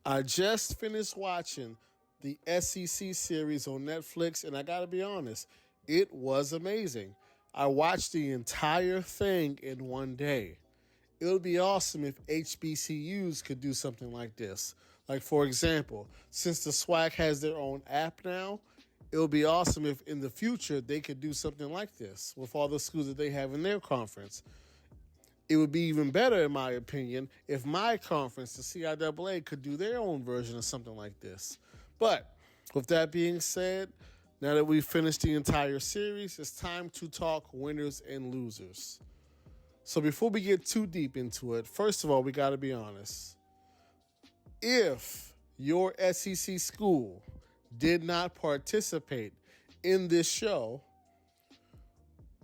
I just finished watching the SEC series on Netflix, and I gotta be honest, it was amazing. I watched the entire thing in one day. It would be awesome if HBCUs could do something like this. Like, for example, since the SWAC has their own app now, it would be awesome if in the future they could do something like this with all the schools that they have in their conference. It would be even better, in my opinion, if my conference, the CIAA, could do their own version of something like this. But with that being said, now that we've finished the entire series, it's time to talk winners and losers. So before we get too deep into it, first of all, we got to be honest. If your SEC school did not participate in this show,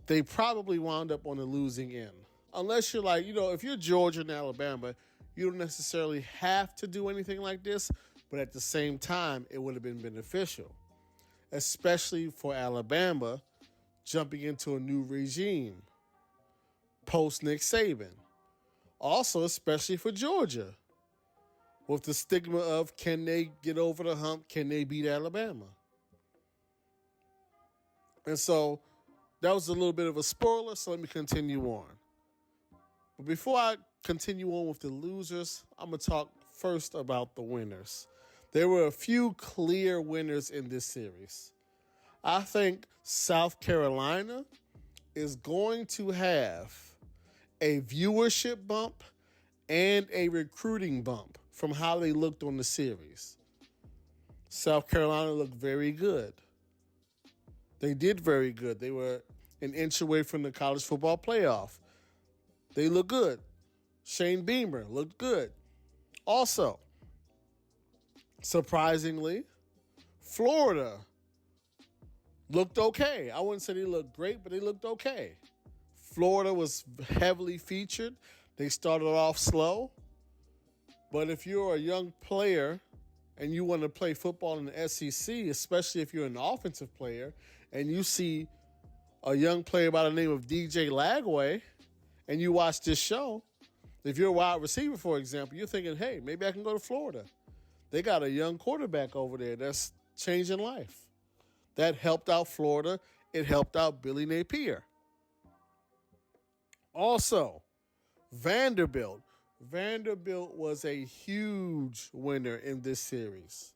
they probably wound up on the losing end. Unless you're like, if you're Georgia and Alabama, you don't necessarily have to do anything like this, but at the same time, it would have been beneficial, especially for Alabama jumping into a new regime post Nick Saban. Also, especially for Georgia, with the stigma of can they get over the hump? Can they beat Alabama? And so that was a little bit of a spoiler, so let me continue on. But before I continue on with the losers, I'm going to talk first about the winners. There were a few clear winners in this series. I think South Carolina is going to have a viewership bump and a recruiting bump from how they looked on the series. South Carolina looked very good. They did very good. They were an inch away from the college football playoff. They look good. Shane Beamer looked good. Also, surprisingly, Florida looked okay. I wouldn't say they looked great, but they looked okay. Florida was heavily featured. They started off slow. But if you're a young player and you want to play football in the SEC, especially if you're an offensive player, and you see a young player by the name of DJ Lagway, and you watch this show, if you're a wide receiver, for example, you're thinking, hey, maybe I can go to Florida. They got a young quarterback over there that's changing life. That helped out Florida. It helped out Billy Napier. Also, Vanderbilt. Vanderbilt was a huge winner in this series.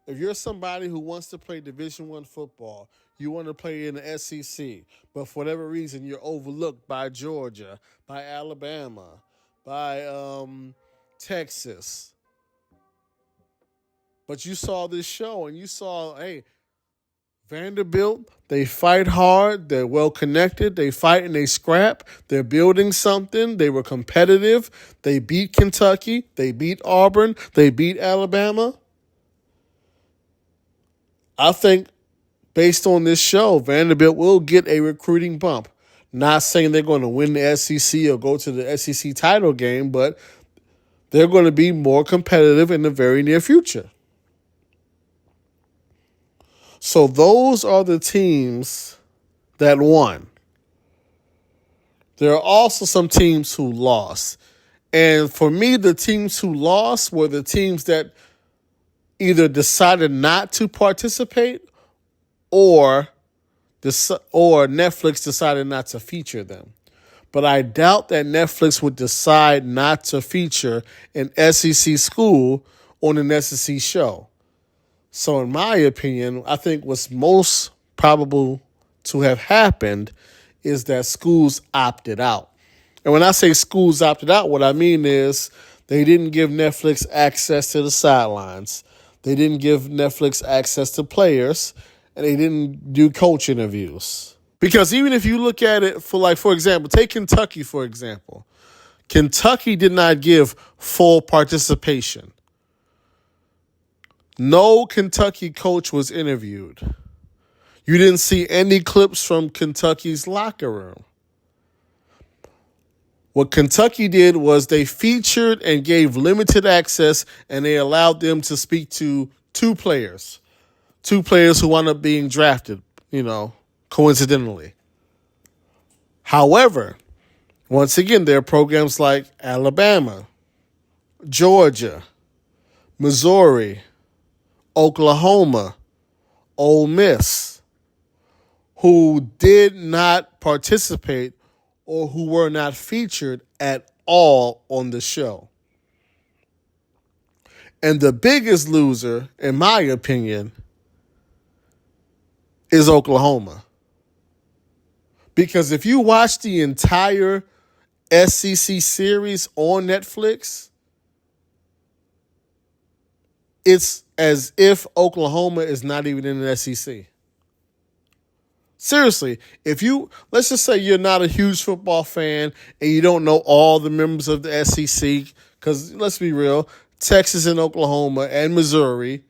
If you're somebody who wants to play Division I football, you want to play in the SEC, but for whatever reason you're overlooked by Georgia, by Alabama, by Texas. But you saw this show and you saw, hey, Vanderbilt, they fight hard. They're well connected. They fight and they scrap. They're building something. They were competitive. They beat Kentucky. They beat Auburn. They beat Alabama. I think based on this show, Vanderbilt will get a recruiting bump. Not saying they're going to win the SEC or go to the SEC title game, but they're going to be more competitive in the very near future. So those are the teams that won. There are also some teams who lost. And for me, the teams who lost were the teams that either decided not to participate or Netflix decided not to feature them. But I doubt that Netflix would decide not to feature an SEC school on an SEC show. So in my opinion, I think what's most probable to have happened is that schools opted out. And when I say schools opted out, what I mean is they didn't give Netflix access to the sidelines. They didn't give Netflix access to players, and they didn't do coach interviews. Because even if you look at it for example, take Kentucky, for example. Kentucky did not give full participation. No Kentucky coach was interviewed. You didn't see any clips from Kentucky's locker room. What Kentucky did was they featured and gave limited access, and they allowed them to speak to two players who wound up being drafted, coincidentally. However, once again, there are programs like Alabama, Georgia, Missouri, Oklahoma, Ole Miss, who did not participate or who were not featured at all on the show. And the biggest loser, in my opinion, is Oklahoma. Because if you watch the entire SEC series on Netflix, it's as if Oklahoma is not even in the SEC. Seriously, let's just say you're not a huge football fan and you don't know all the members of the SEC, because let's be real, Texas and Oklahoma and Missouri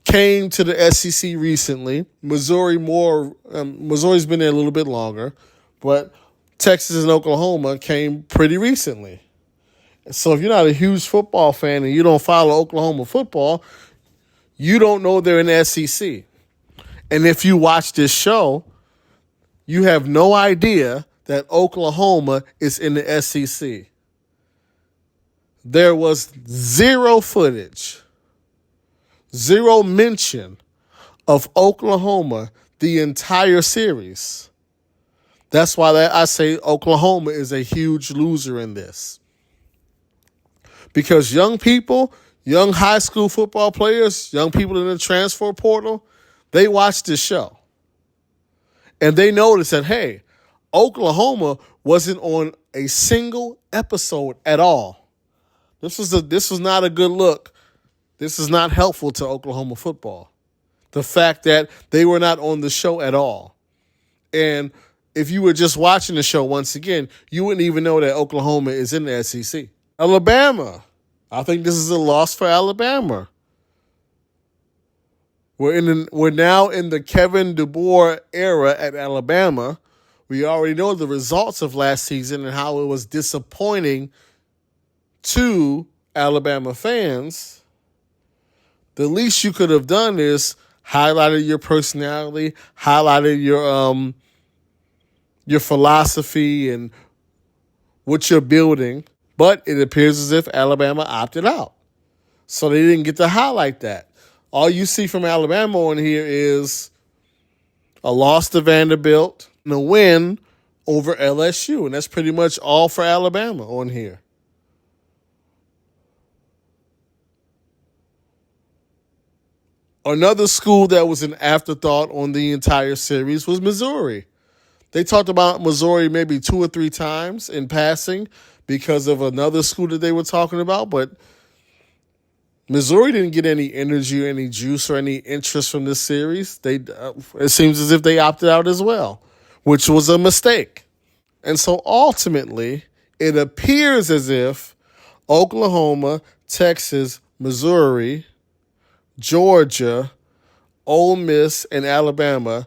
came to the SEC recently. Missouri's been there a little bit longer, but Texas and Oklahoma came pretty recently. So if you're not a huge football fan and you don't follow Oklahoma football, you don't know they're in the SEC. And if you watch this show, you have no idea that Oklahoma is in the SEC. There was zero footage, zero mention of Oklahoma the entire series. That's why I say Oklahoma is a huge loser in this. Because young people, young high school football players, young people in the transfer portal, they watch this show. And they notice that, hey, Oklahoma wasn't on a single episode at all. This was not a good look. This is not helpful to Oklahoma football. The fact that they were not on the show at all. And if you were just watching the show once again, you wouldn't even know that Oklahoma is in the SEC. Alabama. I think this is a loss for Alabama. We're now in the Kevin DeBoer era at Alabama. We already know the results of last season and how it was disappointing to Alabama fans. The least you could have done is highlighted your personality, highlighted your philosophy and what you're building. But it appears as if Alabama opted out. So they didn't get to highlight that. All you see from Alabama on here is a loss to Vanderbilt and a win over LSU. And that's pretty much all for Alabama on here. Another school that was an afterthought on the entire series was Missouri. They talked about Missouri maybe 2 or 3 times in passing because of another school that they were talking about, but Missouri didn't get any energy, any juice, or any interest from this series. It seems as if they opted out as well, which was a mistake. And so ultimately, it appears as if Oklahoma, Texas, Missouri, Georgia, Ole Miss, and Alabama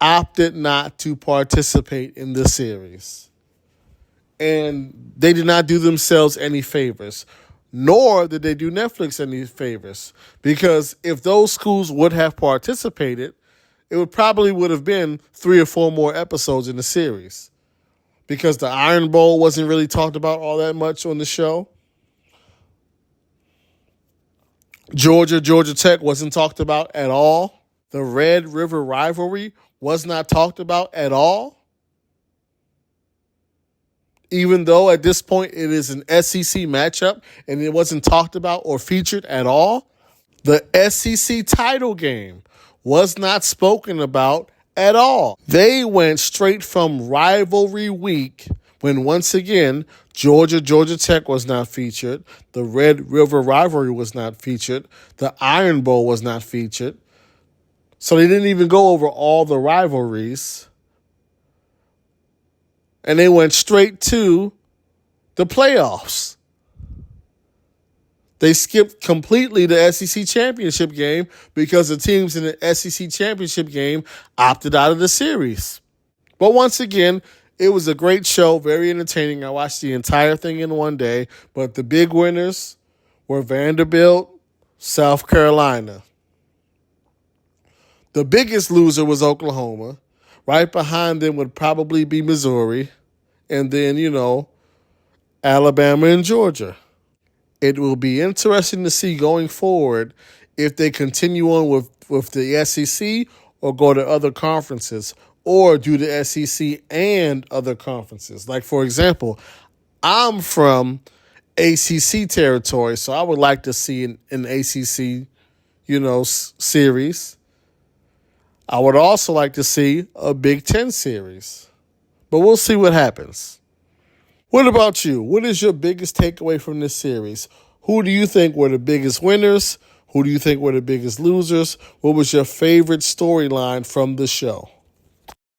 opted not to participate in this series. And they did not do themselves any favors, nor did they do Netflix any favors. Because if those schools would have participated, it probably would have been 3 or 4 more episodes in the series. Because the Iron Bowl wasn't really talked about all that much on the show. Georgia Tech wasn't talked about at all. The Red River rivalry was not talked about at all. Even though at this point it is an SEC matchup and it wasn't talked about or featured at all. The SEC title game was not spoken about at all. They went straight from rivalry week when once again Georgia Tech was not featured. The Red River rivalry was not featured. The Iron Bowl was not featured. So they didn't even go over all the rivalries. And they went straight to the playoffs. They skipped completely the SEC championship game because the teams in the SEC championship game opted out of the series. But once again, it was a great show, very entertaining. I watched the entire thing in one day. But the big winners were Vanderbilt, South Carolina. The biggest loser was Oklahoma. Right behind them would probably be Missouri. And then, Alabama and Georgia. It will be interesting to see going forward if they continue on with the SEC or go to other conferences or do the SEC and other conferences. Like, for example, I'm from ACC territory, so I would like to see an ACC, series. I would also like to see a Big Ten series, but we'll see what happens. What about you? What is your biggest takeaway from this series? Who do you think were the biggest winners? Who do you think were the biggest losers? What was your favorite storyline from the show?